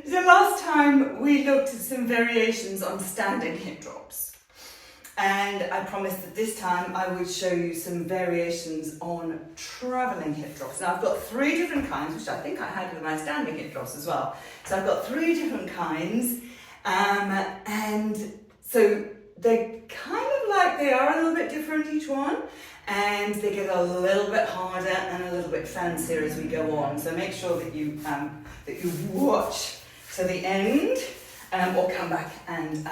So last time we looked at some variations on standing hip drops. And I promised that this time I would show you some variations on travelling hip drops. Now I've got 3 different kinds, which I think I had with my standing hip drops as well. So I've got 3 different kinds, and so they're kind of like, they are a little bit different each one, and they get a little bit harder and a little bit fancier as we go on. So make sure that you watch to the end, or come back and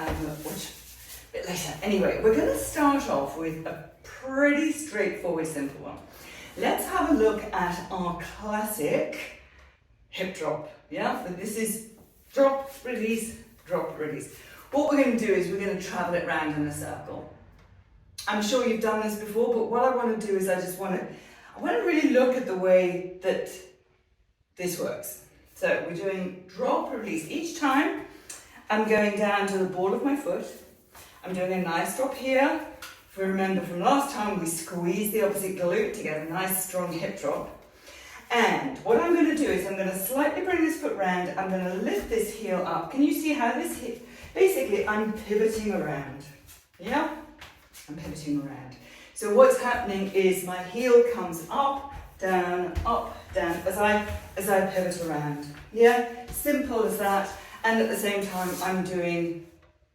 watch a bit later. Anyway, we're going to start off with a pretty straightforward, simple one. Let's have a look at our classic hip drop. Yeah, so this is drop, release, drop, release. What we're going to do is we're going to travel it round in a circle. I'm sure you've done this before, but what I want to do is I want to really look at the way that this works. So we're doing drop, release. Each time I'm going down to the ball of my foot. I'm doing a nice drop here. If we remember from last time, we squeeze the opposite glute to get a nice strong hip drop. And what I'm going to do is I'm going to slightly bring this foot round. I'm going to lift this heel up. Can you see how this hip, basically I'm pivoting around. Yeah, I'm pivoting around. So what's happening is my heel comes up, down, as I pivot around. Yeah, simple as that. And at the same time, I'm doing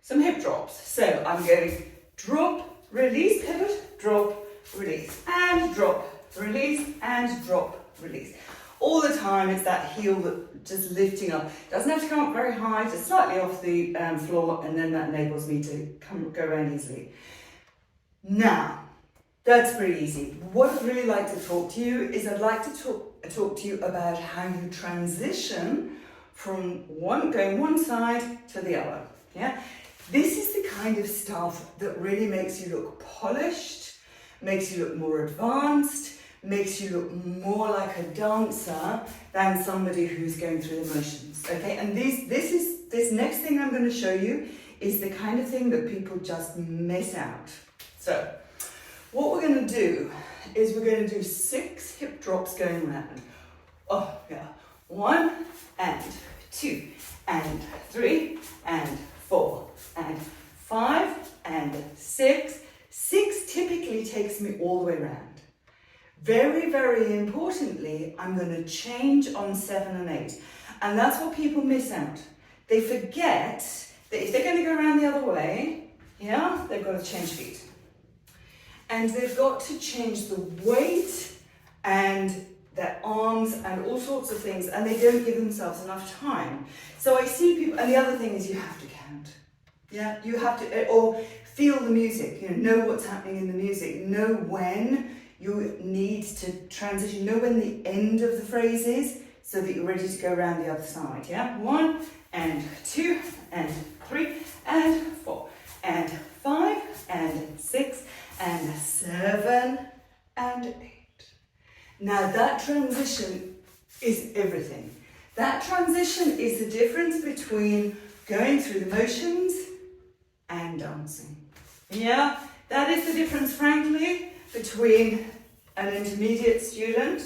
some hip drops. So I'm going drop, release, pivot, drop, release, and drop, release, and drop, release. All the time, it's that heel that just lifting up. Doesn't have to come up very high, just slightly off the floor, and then that enables me to go around easily. Now, that's pretty easy. What I'd really like to talk to you is I'd like to talk to you about how you transition from going one side to the other. Yeah, this is the kind of stuff that really makes you look polished, makes you look more advanced, makes you look more like a dancer than somebody who's going through the motions. Okay, and this next thing I'm going to show you is the kind of thing that people just miss out. So what we're going to do is we're going to do 6 hip drops going round. Oh yeah, 1 and 2 and 3 and 4 and 5 and 6. 6 typically takes me all the way around. Very, very importantly, I'm going to change on 7 and 8. And that's what people miss out. They forget that if they're going to go around the other way, yeah, they've got to change feet. And they've got to change the weight and their arms and all sorts of things, and they don't give themselves enough time. So I see people, and the other thing is you have to count. Yeah, you have to, or feel the music, know what's happening in the music, know when you need to transition, know when the end of the phrase is, so that you're ready to go around the other side. Yeah, 1 and 2 and 3 and 4 and 5 and 6 and 7 and 8. Now that transition is everything. That transition is the difference between going through the motions and dancing. Yeah, that is the difference, frankly, between an intermediate student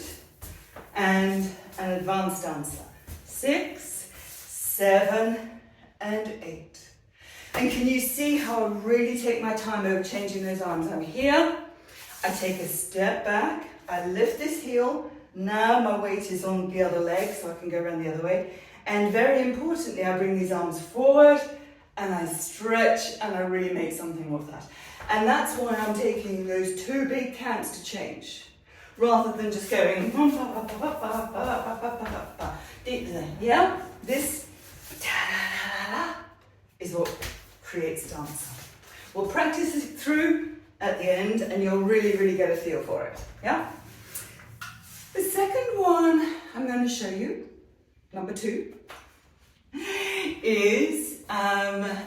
and an advanced dancer. 6, 7, and 8. And can you see how I really take my time over changing those arms? I'm here, I take a step back, I lift this heel, now my weight is on the other leg so I can go around the other way. And very importantly, I bring these arms forward and I stretch and I really make something of that. And that's why I'm taking those 2 big counts to change, rather than just going, yeah? This is what creates a dancer. We'll practice it through at the end and you'll really, really get a feel for it, yeah? The second one I'm going to show you, number 2, is a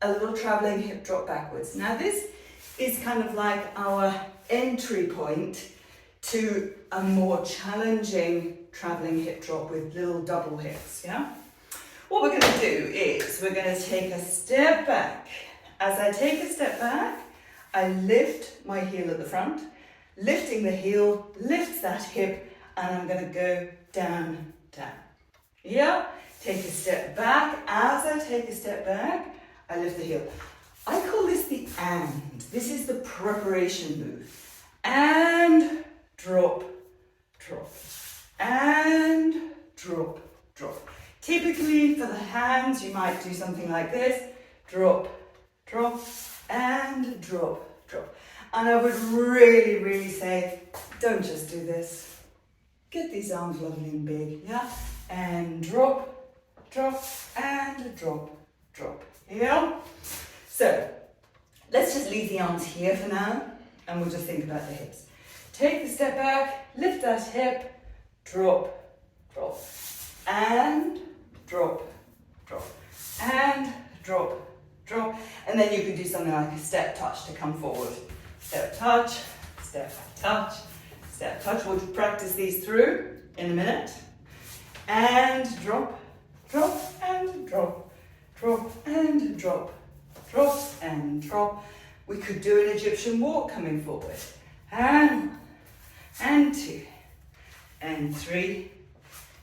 little travelling hip drop backwards. Now this is kind of like our entry point to a more challenging travelling hip drop with little double hips, yeah? What we're going to do is we're going to take a step back. As I take a step back, I lift my heel at the front. Lifting the heel lifts that hip and I'm going to go down, down. Yeah? take a step back. As I take a step back, I lift the heel. I call this the and. This is the preparation move. And drop, drop. And drop, drop. Typically for the hands, you might do something like this. Drop, drop, and drop, drop. And I would really, really say, don't just do this. Get these arms lovely and big, yeah? And drop, drop, and drop, drop, yeah? So, let's just leave the arms here for now, and we'll just think about the hips. Take the step back, lift that hip, drop, drop, and drop, drop, and drop, drop. And then you can do something like a step touch to come forward. Step touch, step touch, step touch. We'll practice these through in a minute. And drop, drop, and drop, drop, and drop, drop, and drop. We could do an Egyptian walk coming forward. And 2, and 3,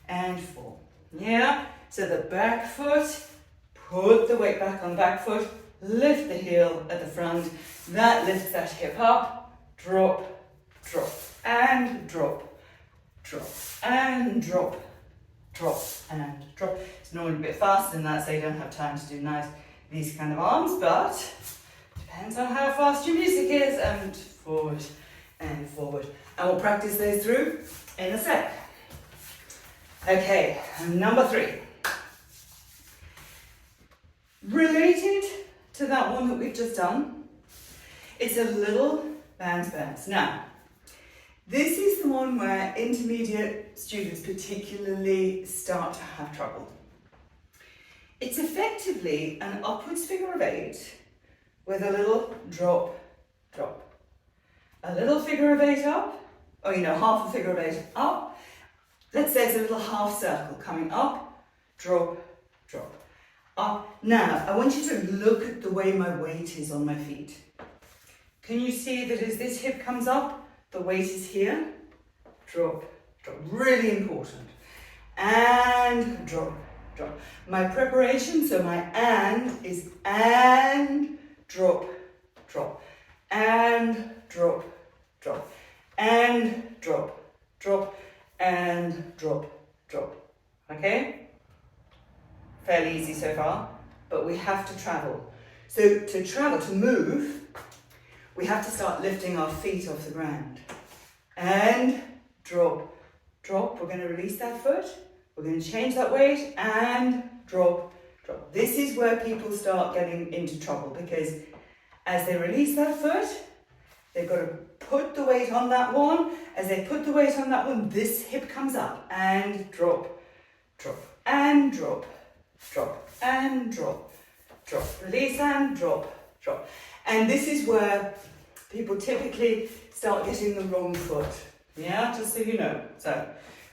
and 4. Yeah? So the back foot, put the weight back on the back foot, lift the heel at the front. That lifts that hip up, drop, drop, and drop, drop, and drop, drop, and drop. It's normally a bit faster than that, so you don't have time to do these kind of arms, but depends on how fast your music is, and forward, and forward. And we'll practice those through in a sec. Okay, number 3. Related to that one that we've just done, it's a little bounce bounce. Now, this is the one where intermediate students particularly start to have trouble. It's effectively an upwards figure of 8 with a little drop, drop. A little figure of 8 up, or half a figure of 8 up. Let's say it's a little half circle coming up, drop, drop, up. Now, I want you to look at the way my weight is on my feet. Can you see that as this hip comes up, the weight is here? Drop, drop, really important. And drop, drop. My preparation, so my and is and drop, drop, and drop, drop, and drop, drop, and drop, drop. Okay? Fairly easy so far, but we have to travel. So to travel, to move, we have to start lifting our feet off the ground. And drop, drop. We're going to release that foot. We're going to change that weight and drop, drop. This is where people start getting into trouble, because as they release that foot, they've got to put the weight on that one. As they put the weight on that one, this hip comes up and drop, drop, and drop, drop, and drop, drop. Release and drop, drop. And this is where people typically start getting the wrong foot. Yeah, just so you know. So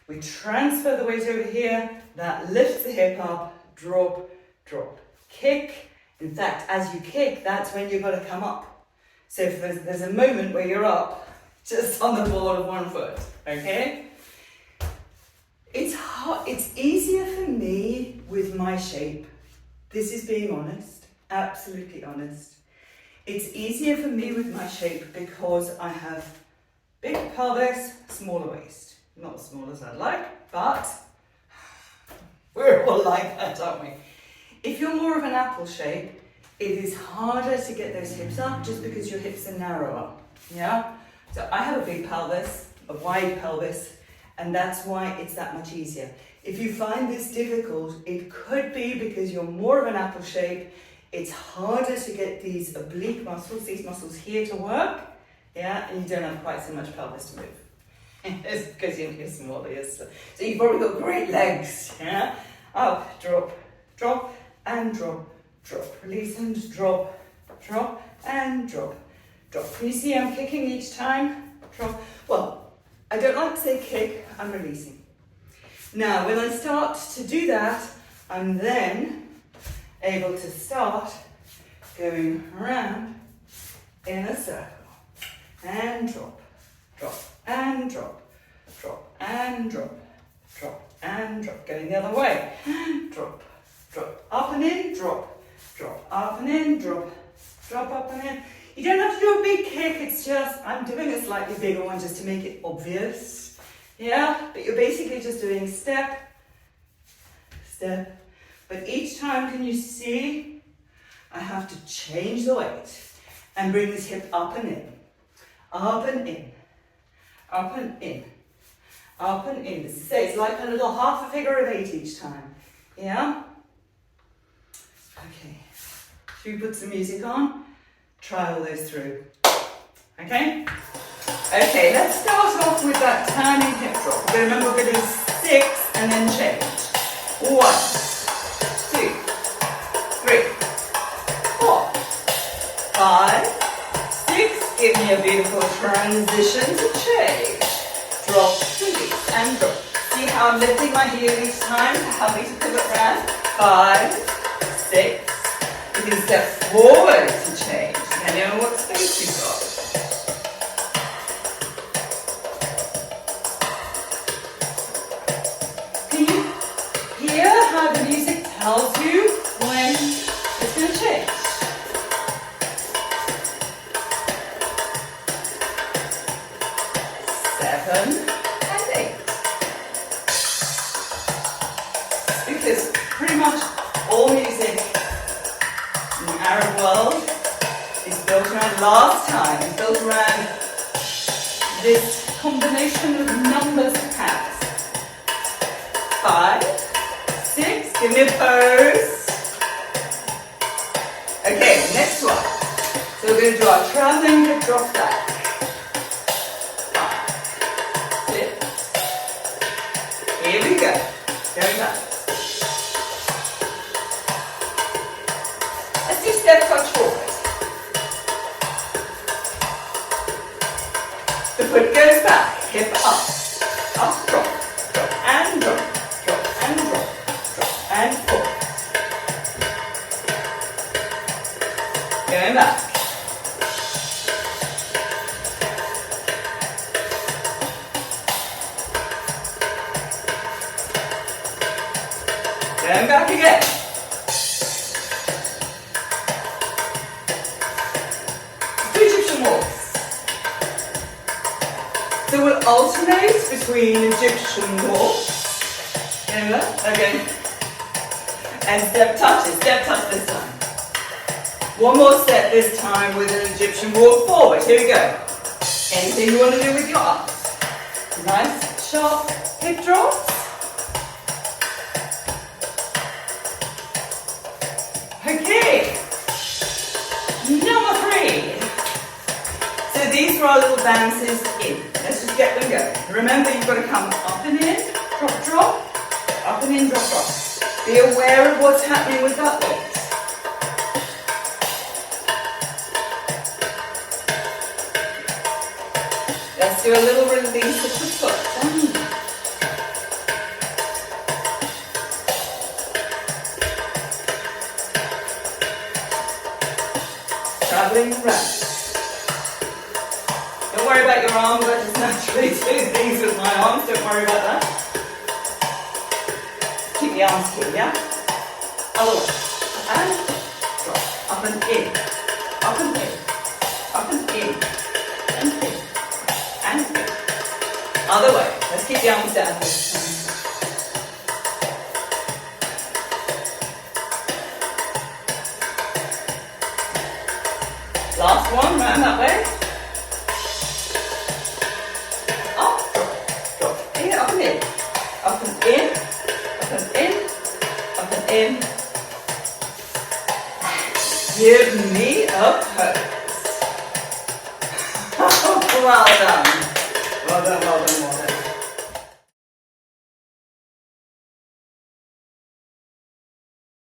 we transfer the weight over here, that lifts the hip up, drop, drop, kick. In fact, as you kick, that's when you've got to come up. So if there's a moment where you're up, just on the ball of one foot, okay? It's hard, it's easier for me with my shape. This is being honest, absolutely honest. It's easier for me with my shape because I have big pelvis, smaller waist. Not as small as I'd like, but we're all like that, aren't we? If you're more of an apple shape, it is harder to get those hips up just because your hips are narrower, yeah? So I have a big pelvis, a wide pelvis, and that's why it's that much easier. If you find this difficult, it could be because you're more of an apple shape. It's harder to get these oblique muscles, these muscles here to work, yeah, and you don't have quite so much pelvis to move. It's because you're smaller, yes. So you've probably got great legs, yeah? Up, drop, drop, and drop, drop. Release and drop, drop, and drop, drop. Can you see I'm kicking each time? Drop. Well, I don't like to say kick, I'm releasing. Now, when I start to do that, I'm then able to start going around in a circle. And drop, drop, and drop, drop, and drop, drop, and drop. Going the other way. Drop, drop, up and in, drop, drop, up and in, drop, drop, up and in. You don't have to do a big kick, it's just, I'm doing a slightly bigger one just to make it obvious. Yeah, but you're basically just doing step, step. But each time, can you see, I have to change the weight and bring this hip up and in, up and in, up and in, up and in. This is, it's like a little half a figure of 8 each time. Yeah? Okay. Should we put some music on? Try all those through. Okay? Okay, let's start off with that turning hip drop. Remember, we're going to do 6 and then change. 1, 2, 3, 4, 5, 6. Give me a beautiful transition to change. Drop, release, and drop. See how I'm lifting my heel each time to help me to pivot around? 5, 6. You can step forward to change, depending on what space you've got. Can you hear how the music tells you when it's going to change? Seven and 8. Because pretty much all music in the Arab world is built around, last time, it's built around this combination of numbers to count. 5, 6, give me a pose. Okay, next one. So we're going to do our traveling hip drop back. 5, 6. Here we go. Going back. Let's do step touch forward. The foot goes back, hip up, up, drop, drop, and drop, drop, and drop, drop, and forward. Going back. Going back again. Egyptian walks. So we'll alternate between Egyptian walks. Okay. And step touches. Step touch this time. One more step this time with an Egyptian walk forward. Here we go. Anything you want to do with your arms. Nice, sharp hip drops. Okay. Number 3. So these are our little bounces in. Let's just get them going. Remember, you've got to come up and in, drop, drop, up and in, drop, drop. Be aware of what's happening with that weight. Let's do a little release of the foot. Traveling around. Don't worry about your arms, I just naturally do things with my arms, don't worry about that. Keep the arms here, yeah? Other way. And drop. Up and in. Up and in. Up and in. And in. And in. Other way. Let's keep the arms down this time. Last one, round that way. Up, drop, drop, in, up and in. Up and in, up and in, up and in. Give me a pose. Wow,